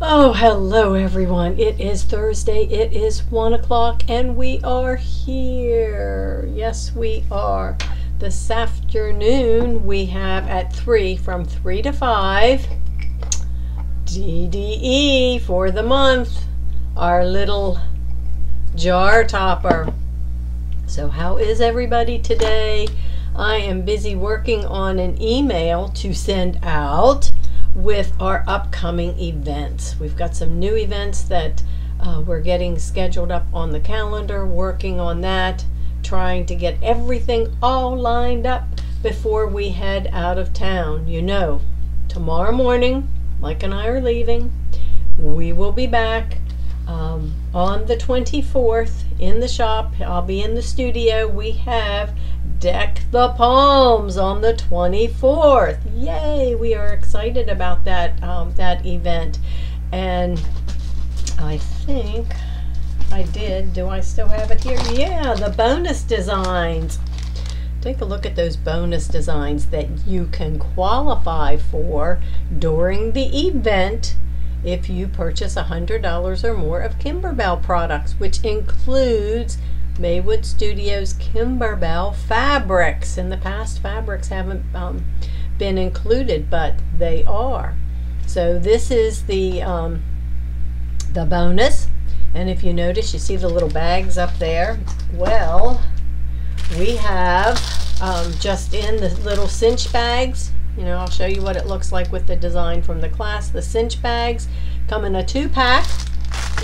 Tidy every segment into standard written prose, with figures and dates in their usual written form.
Oh, hello everyone. It is Thursday. It is 1 o'clock and we are here. Yes, we are. This afternoon we have at 3, from 3 to 5, DDE for the month, our little jar topper. So how is everybody today? I am busy working on an email to send out with our upcoming events. We've got some new events that we're getting scheduled up on the calendar, working on that, trying to get everything all lined up before we head out of town. You know, tomorrow morning, Mike and I are leaving. We will be back on the 24th in the shop. I'll be in the studio. We have Deck the Palms on the 24th. Yay! We are excited about that that event. And I think I did. Do I still have it here? Yeah, the bonus designs. Take a look at those bonus designs that you can qualify for during the event if you purchase $100 or more of Kimberbell products, which includes Maywood Studios Kimberbell fabrics. In the past, fabrics haven't been included, but they are. So this is the bonus. And if you notice, you see the little bags up there. Well, we have just in the little cinch bags. You know, I'll show you what it looks like with the design from the class. The cinch bags come in a 2-pack.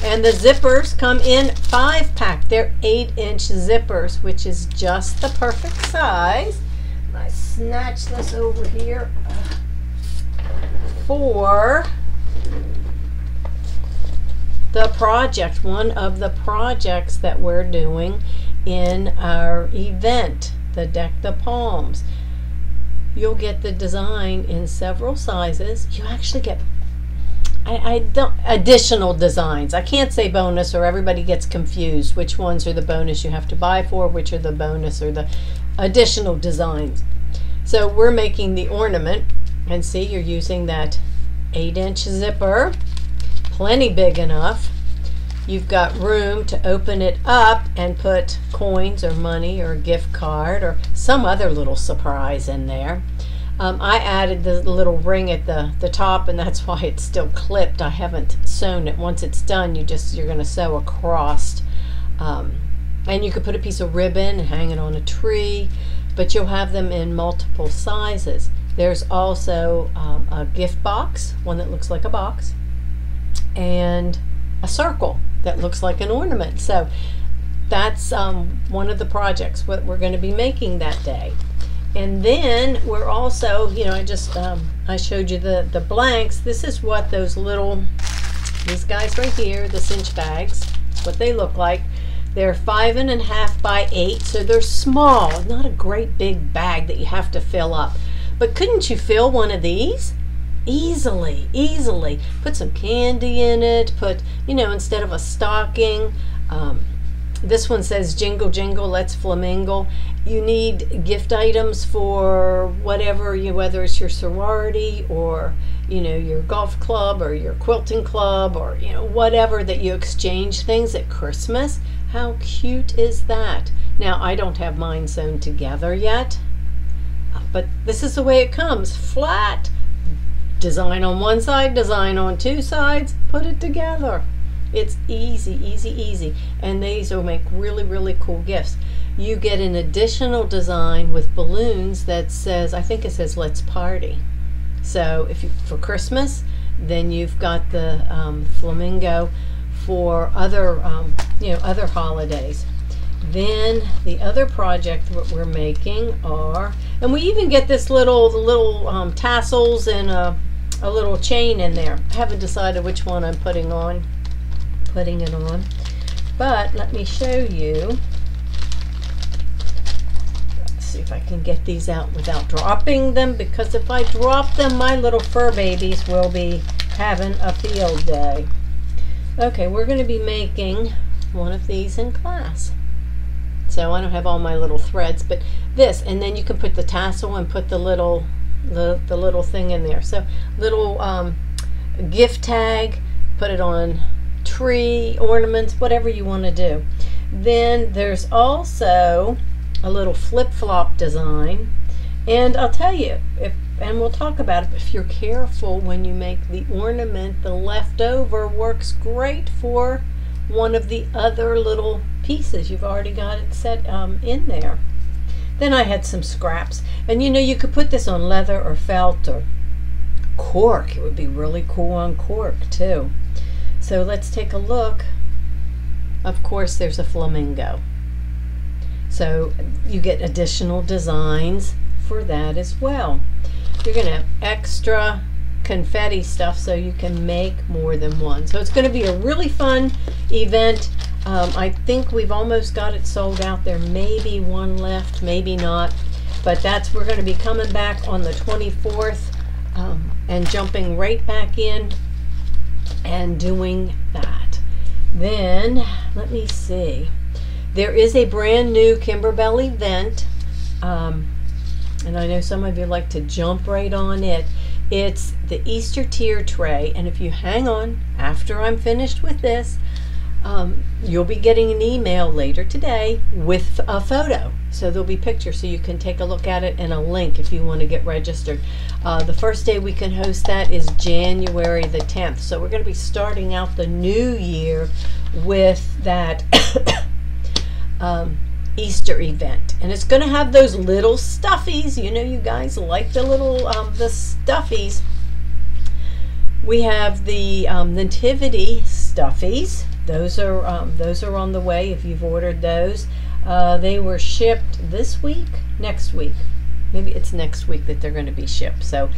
And the zippers come in 5-pack. They're 8-inch zippers, which is just the perfect size. I snatch this over here for the project, one of the projects that we're doing in our event, the Deck the Palms. You'll get the design in several sizes. You actually get additional designs. I can't say bonus or everybody gets confused which ones are the bonus you have to buy for, which are the bonus or the additional designs. So we're making the ornament, and see, you're using that 8-inch zipper, plenty big enough. You've got room to open it up and put coins or money or a gift card or some other little surprise in there. I added the little ring at the top, and that's why it's still clipped. I haven't sewn it. Once it's done, you're going to sew across. And you could put a piece of ribbon and hang it on a tree, but you'll have them in multiple sizes. There's also a gift box, one that looks like a box, and a circle that looks like an ornament. So that's one of the projects what we're going to be making that day. And then we're also, you know, I showed you the blanks. This is what these guys right here, the cinch bags, what they look like. They're 5.5 by 8, so they're small, not a great big bag that you have to fill up. But couldn't you fill one of these? Easily. Put some candy in it, you know, instead of a stocking. This one says jingle jingle, let's flamingo. You need gift items for whatever, whether it's your sorority or, you know, your golf club or your quilting club or, you know, whatever that you exchange things at Christmas. How cute is that? Now, I don't have mine sewn together yet, but this is the way it comes. Flat. Design on one side, design on 2 sides, put it together. It's easy, and these will make really cool gifts. You get an additional design with balloons that says, I think it says let's party. So if you, for Christmas, then you've got the flamingo for other you know, other holidays. Then the other project what we're making are, and we even get this little tassels and a little chain in there. I haven't decided which one I'm putting it on, but let me show you. Let's see if I can get these out without dropping them, because if I drop them, my little fur babies will be having a field day. Okay, we're going to be making one of these in class. So I don't have all my little threads, but this, and then you can put the tassel and put the little thing in there. So little gift tag, put it on tree ornaments, whatever you want to do. Then there's also a little flip-flop design, and I'll tell you, and we'll talk about it, if you're careful when you make the ornament, the leftover works great for one of the other little pieces. You've already got it set in there. Then I had some scraps, and you know, you could put this on leather or felt or cork. It would be really cool on cork too. So let's take a look. Of course, there's a flamingo. So you get additional designs for that as well. You're going to have extra confetti stuff so you can make more than one. So it's going to be a really fun event. I think we've almost got it sold out. There may be one left, maybe not. But we're going to be coming back on the 24th and jumping right back in and doing that. Then, let me see. There is a brand new Kimberbell event. And I know some of you like to jump right on it. It's the Easter tier tray, and if you hang on after I'm finished with this, you'll be getting an email later today with a photo. So there'll be pictures so you can take a look at it, and a link if you want to get registered. The first day we can host that is January the 10th. So we're going to be starting out the new year with that Easter event, and it's going to have those little stuffies. You know, you guys like the little the stuffies. We have the nativity stuffies. Those are on the way if you've ordered those. They were shipped this week, next week. Maybe it's next week that they're going to be shipped. So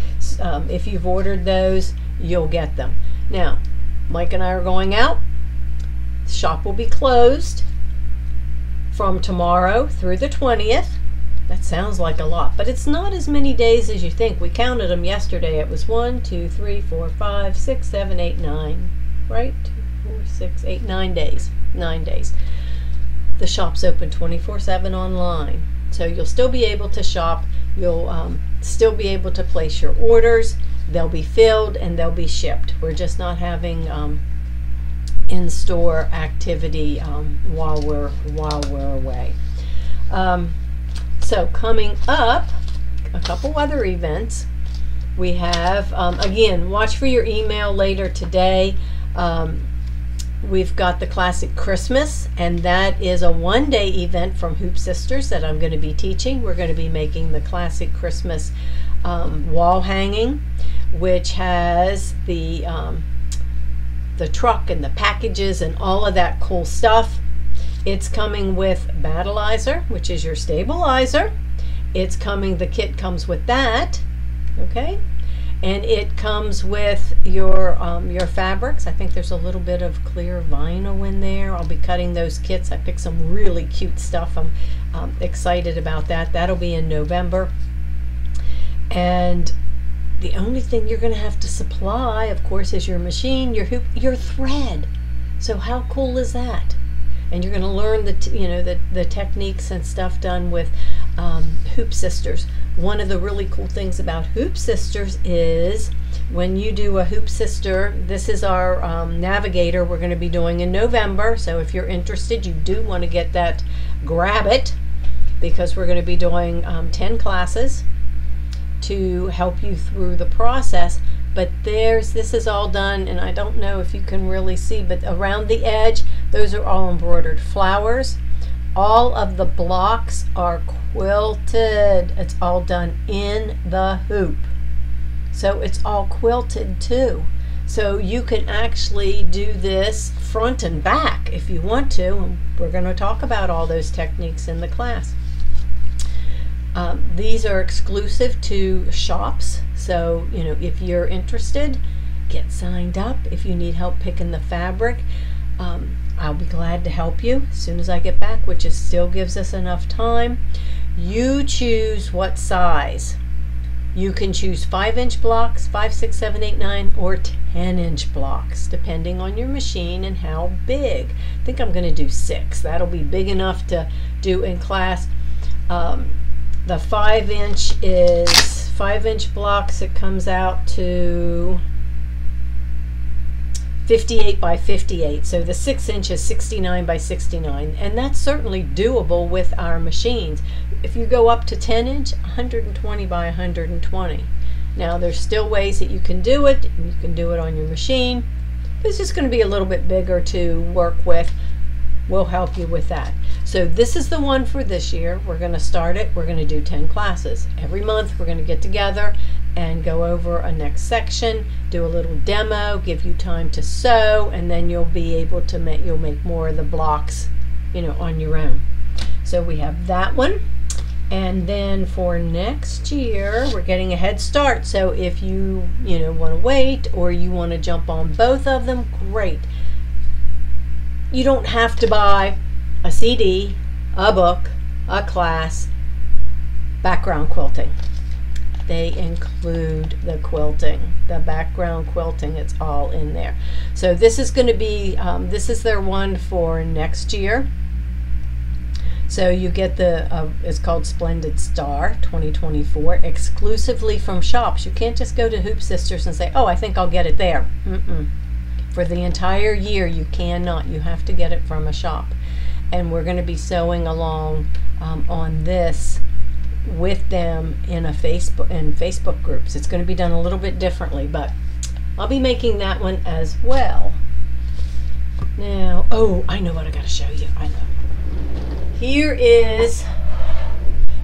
if you've ordered those, you'll get them. Now, Mike and I are going out. The shop will be closed from tomorrow through the 20th. That sounds like a lot, but it's not as many days as you think. We counted them yesterday. It was 1, 2, 3, 4, 5, 6, 7, 8, 9. Right? 2, 4, 6, 8, 9 days. 9 days. The shop's open 24/7 online. So you'll still be able to shop. You'll still be able to place your orders. They'll be filled and they'll be shipped. We're just not having in-store activity while we're away. So coming up, a couple other events. We have again, watch for your email later today. We've got the Classic Christmas, and that is a one-day event from Hoop Sisters that I'm going to be teaching. We're going to be making the Classic Christmas wall hanging, which has the truck and the packages and all of that cool stuff. It's coming with Battleizer, which is your stabilizer. It's coming, the kit comes with that, okay? And it comes with your fabrics. I think there's a little bit of clear vinyl in there. I'll be cutting those kits. I picked some really cute stuff. I'm excited about that. That'll be in November. And the only thing you're going to have to supply, of course, is your machine, your hoop, your thread. So how cool is that? And you're going to learn the techniques and stuff done with Hoop Sisters. One of the really cool things about Hoop Sisters is when you do a Hoop Sister, this is our navigator we're going to be doing in November. So if you're interested, you do want to get that, grab it, because we're going to be doing 10 classes to help you through the process. But this is all done, and I don't know if you can really see, but around the edge, those are all embroidered flowers. All of the blocks are quilted. It's all done in the hoop. So it's all quilted too. So you can actually do this front and back if you want to. And we're going to talk about all those techniques in the class. These are exclusive to shops. So, if you're interested, get signed up. If you need help picking the fabric, I'll be glad to help you as soon as I get back, which still gives us enough time. You choose what size. You can choose 5-inch blocks, 5, 6, 7, 8, 9, or 10-inch blocks, depending on your machine and how big. I think I'm going to do 6. That'll be big enough to do in class. The 5-inch is 5-inch blocks. It comes out to 58 by 58. So the 6-inch is 69 by 69, and that's certainly doable with our machines. If you go up to 10-inch, 120 by 120. Now there's still ways that you can do it. You can do it on your machine. It's just going to be a little bit bigger to work with. We'll help you with that. So this is the one for this year. We're going to start it. We're going to do 10 classes. Every month we're going to get together and go over a next section, do a little demo, give you time to sew, and then you'll be able to make more of the blocks, on your own. So we have that one. And then for next year, we're getting a head start. So if you, want to wait or you want to jump on both of them, great. You don't have to buy a CD, a book, a class, background quilting. They include the quilting, the background quilting. It's all in there. So this is going to be, this is their one for next year. So you get the, it's called Splendid Star 2024, exclusively from shops. You can't just go to Hoop Sisters and say, oh, I think I'll get it there. For the entire year, you cannot. You have to get it from a shop. And we're going to be sewing along on this with them in Facebook groups. It's going to be done a little bit differently, but I'll be making that one as well. Now, oh, I know what I got to show you. I know. Here is,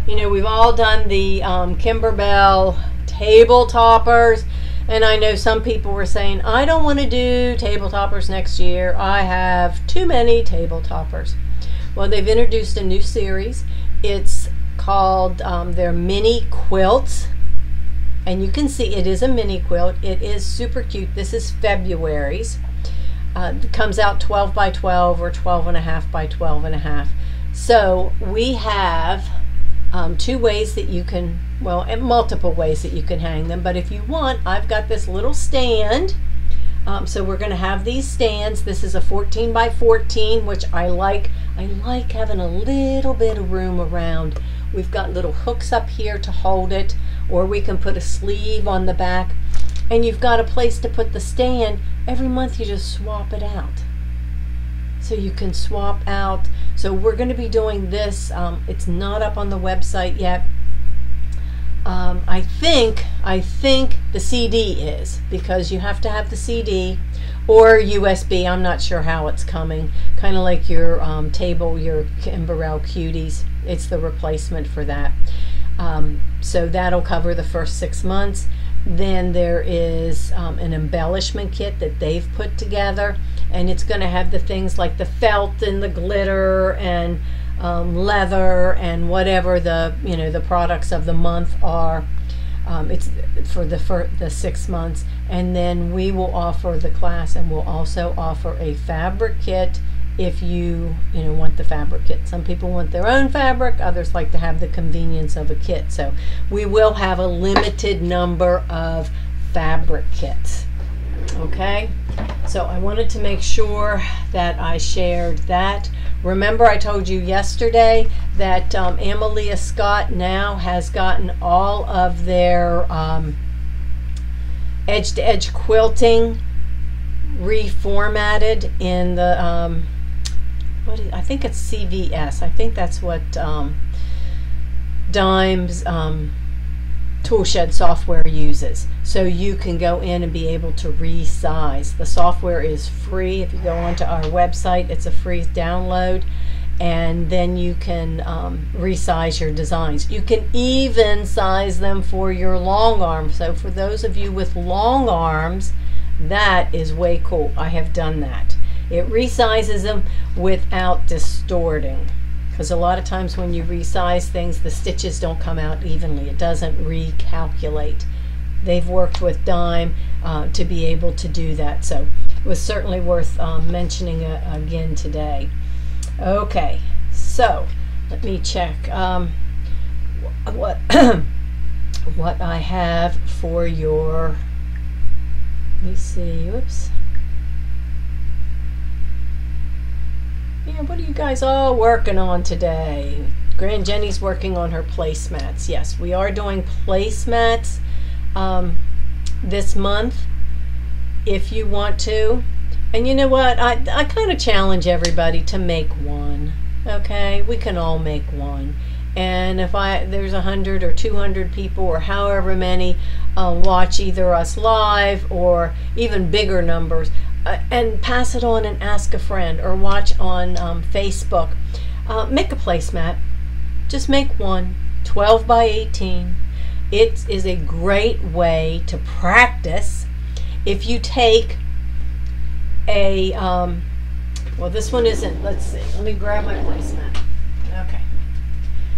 we've all done the Kimberbell table toppers, and I know some people were saying, I don't want to do table toppers next year. I have too many table toppers. Well, they've introduced a new series. It's called their mini quilts, and you can see it is a mini quilt. It is super cute. This is February's. It comes out 12 by 12 or 12.5 by 12.5. So we have two ways that you can, and multiple ways that you can hang them. But if you want, I've got this little stand. So we're going to have these stands. This is a 14 by 14, which I like. I like having a little bit of room around. We've got little hooks up here to hold it, or we can put a sleeve on the back. And you've got a place to put the stand. Every month you just swap it out. So you can swap out. So we're going to be doing this. It's not up on the website yet. I think the CD is, because you have to have the CD or USB. I'm not sure how it's coming. Kind of like your table, your Kimberbell Cuties. It's the replacement for that. So that'll cover the first 6 months. Then there is an embellishment kit that they've put together, and it's going to have the things like the felt and the glitter and leather and whatever the products of the month are. It's for the 6 months, and then we will offer the class, and we'll also offer a fabric kit if you want the fabric kit. Some people want their own fabric, others like to have the convenience of a kit. So we will have a limited number of fabric kits. Okay, so I wanted to make sure that I shared that. Remember, I told you yesterday that Amalia Scott now has gotten all of their edge-to-edge quilting reformatted in the I think it's CVS. I think that's what Dime's Toolshed software uses. So you can go in and be able to resize. The software is free. If you go onto our website, it's a free download, and then you can resize your designs. You can even size them for your long arms. So for those of you with long arms, that is way cool. I have done that. It resizes them without distorting, because a lot of times when you resize things, the stitches don't come out evenly. It doesn't recalculate. They've worked with Dime to be able to do that, so it was certainly worth mentioning again today. Okay, so let me check what what I have for your, let me see, whoops. Yeah, what are you guys all working on today? Grand Jenny's working on her placemats. Yes, we are doing placemats this month. If you want to, And you know what? I kind of challenge everybody to make one. Okay, we can all make one. And if there's 100 or 200 people or however many watch either us live or even bigger numbers, and pass it on and ask a friend or watch on Facebook. Make a placemat. Just make one, 12 by 18. It is a great way to practice. If you take a, well, this one isn't, let's see, let me grab my placemat. Okay.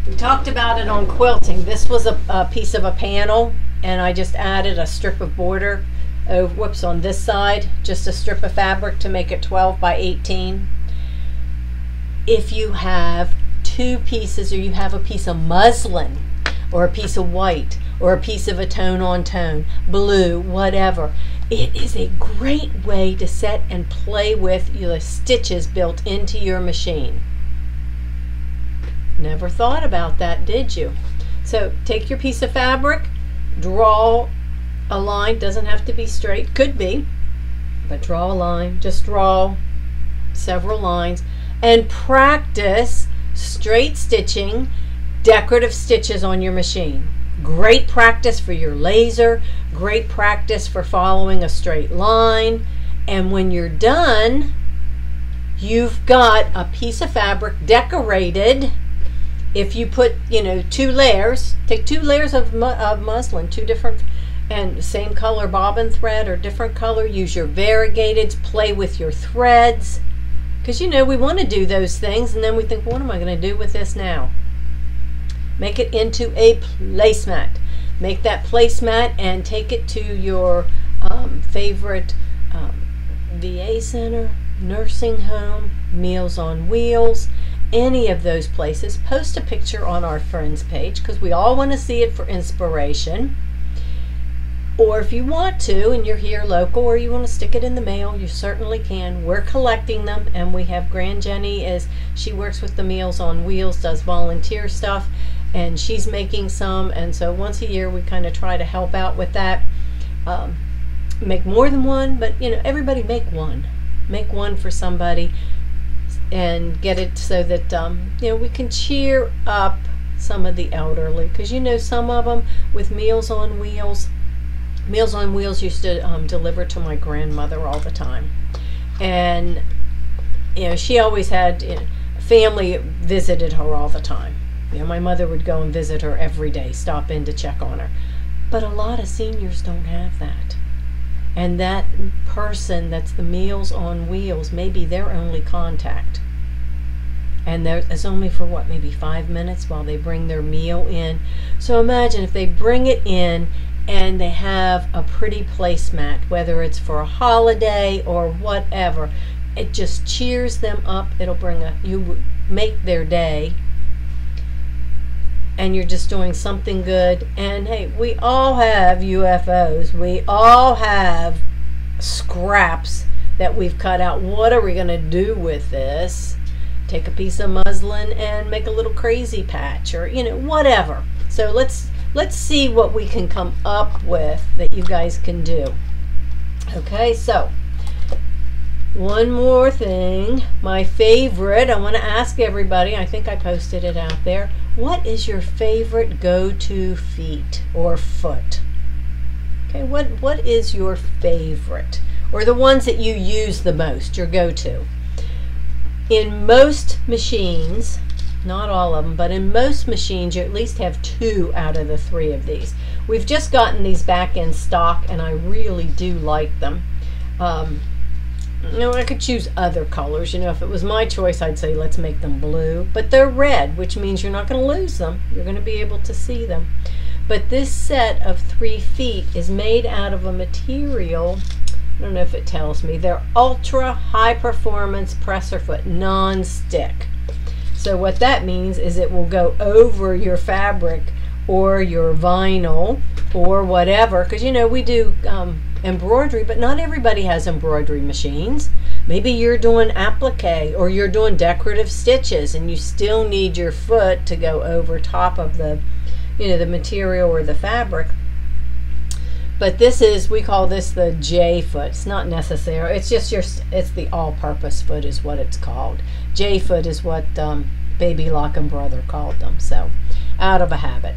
We talked about it on quilting. This was a piece of a panel, and I just added a strip of border, whoops, on this side, just a strip of fabric to make it 12 by 18. If you have two pieces, or you have a piece of muslin, or a piece of white, or a piece of a tone on tone, blue, whatever, it is a great way to set and play with the stitches built into your machine. Never thought about that, did you? So take your piece of fabric, draw a line, doesn't have to be straight, could be, but draw a line, just draw several lines, and practice straight stitching, decorative stitches on your machine. Great practice for your laser, great practice for following a straight line, and when you're done, you've got a piece of fabric decorated. If you put, you know, 2 layers, take 2 layers of muslin, 2 different, and same color bobbin thread or different color, use your variegateds, play with your threads, because, you know, we want to do those things, and then we think, what am I going to do with this now? Make it into a placemat. Make that placemat and take it to your favorite VA center, nursing home, Meals on Wheels, any of those places. Post a picture on our friends page, because we all want to see it for inspiration. Or if you want to, and you're here local, or you want to stick it in the mail, you certainly can. We're collecting them, and we have Grand Jenny, she works with the Meals on Wheels, does volunteer stuff, and she's making some, and so once a year we kind of try to help out with that. Make more than one, but, you know, everybody make one. Make one for somebody and get it so that you know, we can cheer up some of the elderly, because, you know, some of them with Meals on Wheels used to deliver to my grandmother all the time, and, you know, she always had, you know, family visited her all the time. You know, my mother would go and visit her every day, stop in to check on her, but a lot of seniors don't have that. And that person that's the Meals on Wheels may be their only contact. And it's only for what, maybe 5 minutes while they bring their meal in. So imagine if they bring it in and they have a pretty placemat, whether it's for a holiday or whatever. It just cheers them up. It'll you make their day. And you're just doing something good. And hey, we all have UFOs. We all have scraps that we've cut out. What are we going to do with this? Take a piece of muslin and make a little crazy patch, or, you know, whatever. So let's see what we can come up with that you guys can do. Okay, so one more thing. My favorite, I want to ask everybody, I think I posted it out there. What is your favorite go-to feet or foot? Okay, what is your favorite? Or the ones that you use the most, your go-to? In most machines, not all of them, but in most machines, you at least have 2 out of the 3 of these. We've just gotten these back in stock, and I really do like them. You know, I could choose other colors. You know, if it was my choice, I'd say let's make them blue. But they're red, which means you're not going to lose them. You're going to be able to see them. But this set of 3 feet is made out of a material, I don't know if it tells me, they're ultra high performance presser foot, non-stick. So what that means is it will go over your fabric or your vinyl or whatever, because, you know, we do embroidery, but not everybody has embroidery machines. Maybe you're doing applique or you're doing decorative stitches, and you still need your foot to go over top of the, you know, the material or the fabric. But this is, we call this the J foot. It's not necessary. It's just it's the all-purpose foot is what it's called. J foot is what Baby Lock and Brother called them. So, out of a habit.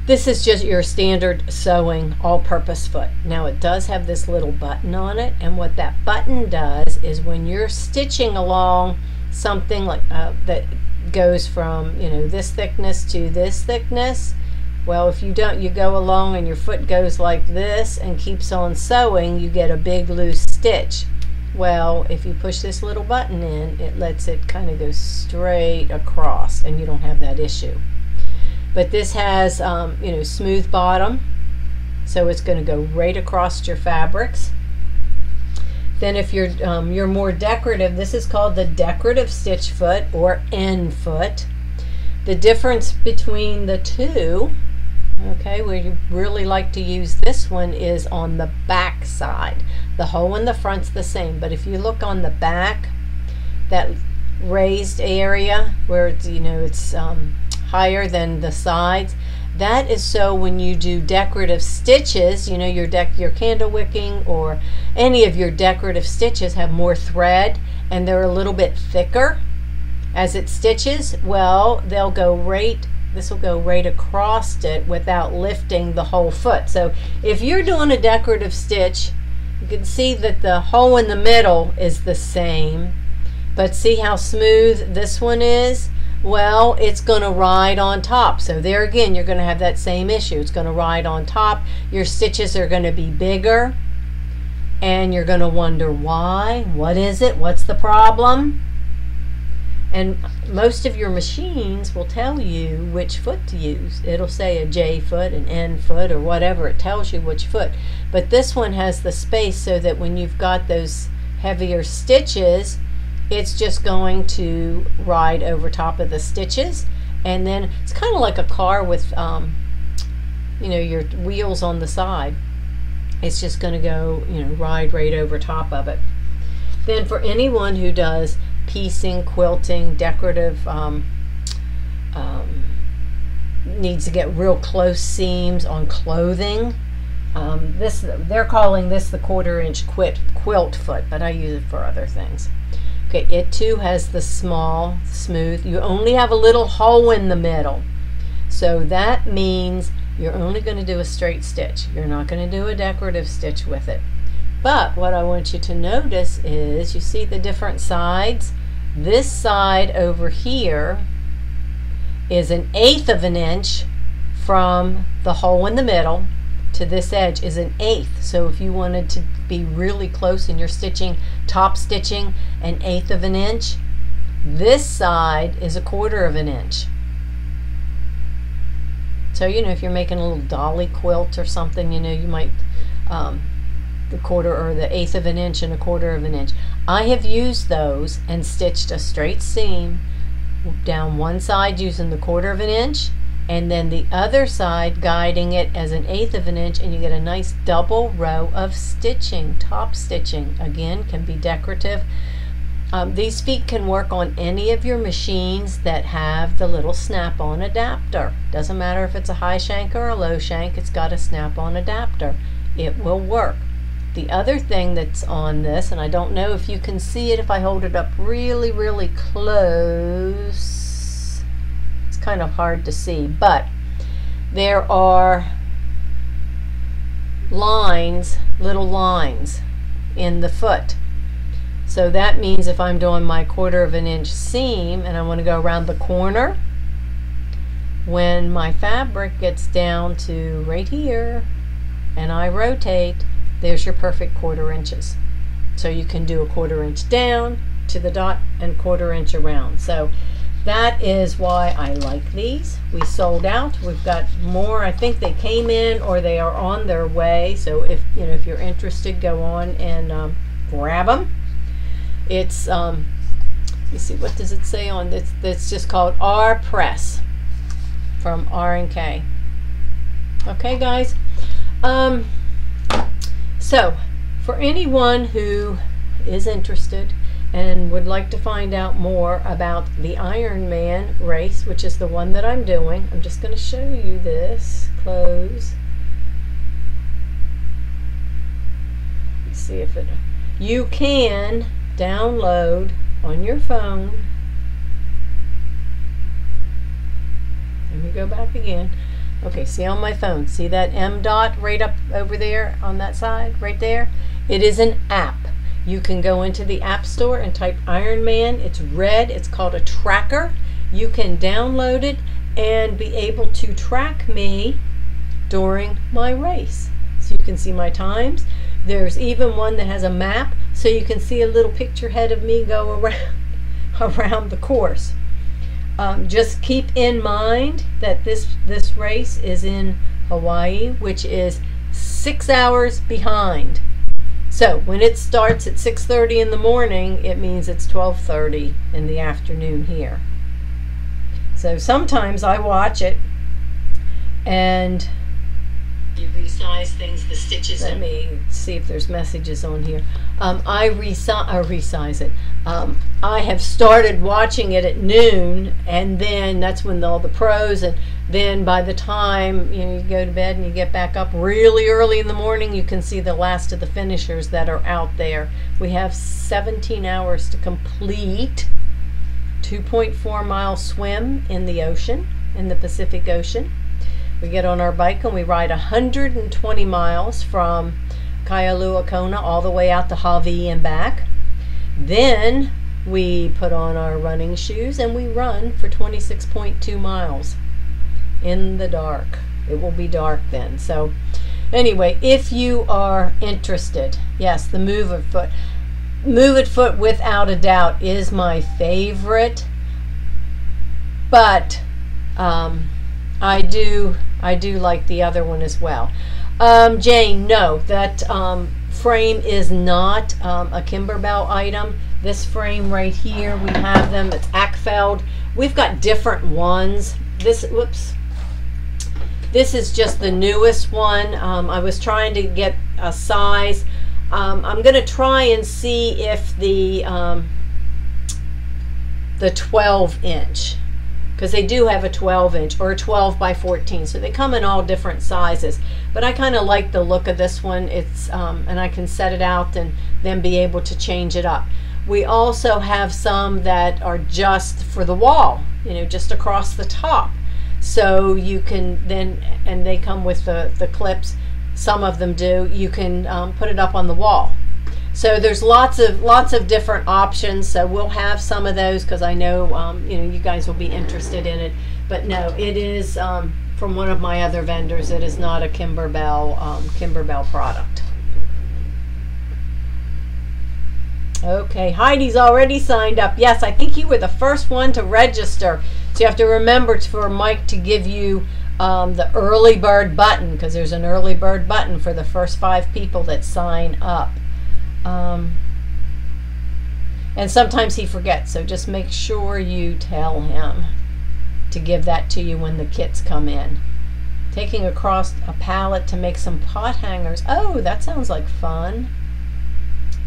This is just your standard sewing all-purpose foot. Now it does have this little button on it, and what that button does is when you're stitching along something like that goes from, you know, this thickness to this thickness, well, if you don't, you go along and your foot goes like this and keeps on sewing, you get a big loose stitch. Well, if you push this little button in, it lets it kind of go straight across, and you don't have that issue. But this has, you know, smooth bottom, so it's going to go right across your fabrics. Then if you're more decorative, this is called the decorative stitch foot or N foot. The difference between the two, okay, where you really like to use this one is on the back side. The hole in the front's the same, but if you look on the back, that raised area where it's, you know, it's higher than the sides, that is so when you do decorative stitches, you know, your candle wicking or any of your decorative stitches have more thread and they're a little bit thicker as it stitches. Well, they'll go right, this will go right across it without lifting the whole foot. So if you're doing a decorative stitch, you can see that the hole in the middle is the same, but see how smooth this one is? Well, it's going to ride on top. So there again, you're going to have that same issue. It's going to ride on top. Your stitches are going to be bigger, and you're going to wonder why. What is it? What's the problem? And most of your machines will tell you which foot to use. It'll say a J foot, an N foot, or whatever. It tells you which foot. But this one has the space so that when you've got those heavier stitches, it's just going to ride over top of the stitches, and then it's kind of like a car with you know, your wheels on the side. It's just going to go, you know, ride right over top of it. Then for anyone who does piecing, quilting, decorative, needs to get real close seams on clothing, they're calling this the 1/4 inch quilt foot, but I use it for other things. Okay, it too has the small, smooth. You only have a little hole in the middle. So that means you're only going to do a straight stitch. You're not going to do a decorative stitch with it. But what I want you to notice is, you see the different sides? This side over here is 1/8 of an inch from the hole in the middle to this edge is 1/8. So if you wanted to be really close and you're stitching, top stitching 1/8 of an inch, this side is 1/4 of an inch. So, you know, if you're making a little dolly quilt or something, you know, you might the 1/4 or the 1/8 of an inch and 1/4 of an inch. I have used those and stitched a straight seam down one side using the 1/4 of an inch, and then the other side guiding it as 1/8 of an inch, and you get a nice double row of stitching. Top stitching, again, can be decorative. These feet can work on any of your machines that have the little snap-on adapter. Doesn't matter if it's a high shank or a low shank, it's got a snap-on adapter. It will work. The other thing that's on this, and I don't know if you can see it if I hold it up really, really close, kind of hard to see, but there are lines, little lines in the foot. So that means if I'm doing my 1/4 of an inch seam and I want to go around the corner, when my fabric gets down to right here and I rotate, there's your perfect 1/4 inches. So you can do a 1/4 inch down to the dot and 1/4 inch around. So that is why I like these. We sold out. We've got more. I think they came in or they are on their way. So if you know, if you're interested, go on and grab them. It's you see, what does it say on this? It's just called R Press from R&K. Okay, guys. So for anyone who is interested and would like to find out more about the Iron Man race, which is the one that I'm doing, I'm just going to show you this. Close. see if it, you can download on your phone. Let me go back again. Okay, see on my phone, see that M dot right up over there on that side, right there? It is an app. You can go into the App Store and type Iron Man. It's red, it's called a tracker. You can download it and be able to track me during my race. So you can see my times. There's even one that has a map, so you can see a little picture head of me go around the course. Just keep in mind that this race is in Hawaii, which is 6 hours behind. So when it starts at 6:30 in the morning, it means it's 12:30 in the afternoon here. So sometimes I watch it and you resize things, the stitches. Let me see if there's messages on here. I resize it. I have started watching it at noon, and then that's when all the pros, and then by the time you go to bed and you get back up really early in the morning, you can see the last of the finishers that are out there. We have 17 hours to complete 2.4 mile swim in the ocean, in the Pacific Ocean. We get on our bike and we ride 120 miles from Kailua Kona all the way out to Hawaii and back. Then we put on our running shoes and we run for 26.2 miles in the dark. It will be dark then. So anyway, if you are interested, yes, the Move It Foot. Move It Foot without a doubt is my favorite, but I do like the other one as well. Jane, no, that frame is not a Kimberbell item. This frame right here, we have them. It's Ackfeld. We've got different ones. This is just the newest one. I was trying to get a size. I'm going to try and see if the 12-inch, because they do have a 12-inch or a 12 by 14, so they come in all different sizes. But I kind of like the look of this one. It's and I can set it out and then be able to change it up. We also have some that are just for the wall, just across the top. So you can then, and they come with the clips. Some of them do. You can put it up on the wall. So there's lots of different options. So we'll have some of those because I know you guys will be interested in it. But no, it is from one of my other vendors. It is not a Kimberbell product. Okay, Heidi's already signed up. Yes, I think you were the first one to register. So you have to remember for Mike to give you the early bird button, because there's an early bird button for the first 5 people that sign up. And sometimes he forgets, so just make sure you tell him to give that to you when the kits come in. Taking across a pallet to make some pot hangers. Oh, that sounds like fun.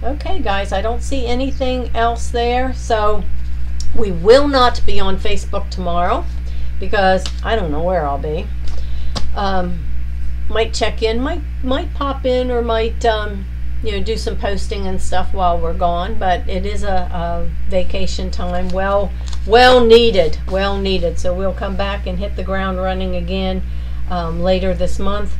Okay, guys, I don't see anything else there. So we will not be on Facebook tomorrow because I don't know where I'll be. Might check in, might pop in, or might do some posting and stuff while we're gone. But it is a vacation time, well needed. So we'll come back and hit the ground running again later this month.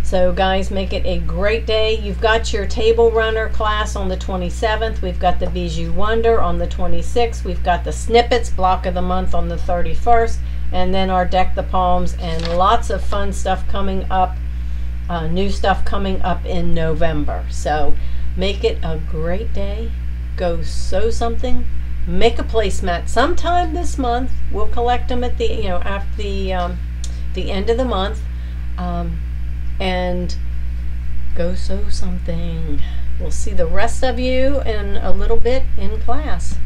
So guys, make it a great day. You've got your table runner class on the 27th. We've got the Bijou Wonder on the 26th. We've got the Snippets block of the month on the 31st. And then our Deck the Palms, and lots of fun stuff coming up, new stuff coming up in November. So make it a great day. Go sew something. Make a placemat sometime this month. We'll collect them at the after the end of the month. And go sew something. We'll see the rest of you in a little bit in class.